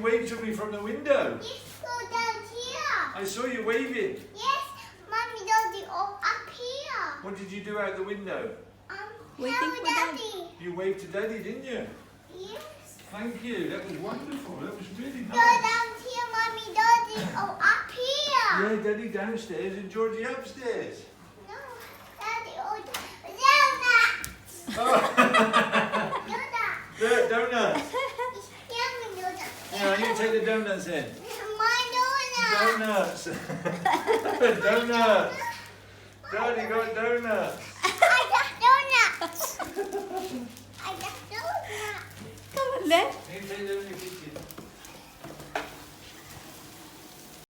waved to me from the window. Yes, go down here. I saw you waving. Yes, Mommy, Daddy, all up here. What did you do out the window? Waiting Hello, for Daddy. You waved to Daddy, didn't you? Yes. Thank you. That was wonderful. That was really Go nice. down here, Mommy, Daddy, all up here. Yeah, Daddy downstairs and Georgie upstairs. No, Daddy, all donuts. Oh, Donut. donuts. Yummy donut. Yeah, you take the donuts in. My donut. Donuts. Donuts. Daddy got donuts. I got donuts. I got donuts. Come on then. You take them in the kitchen.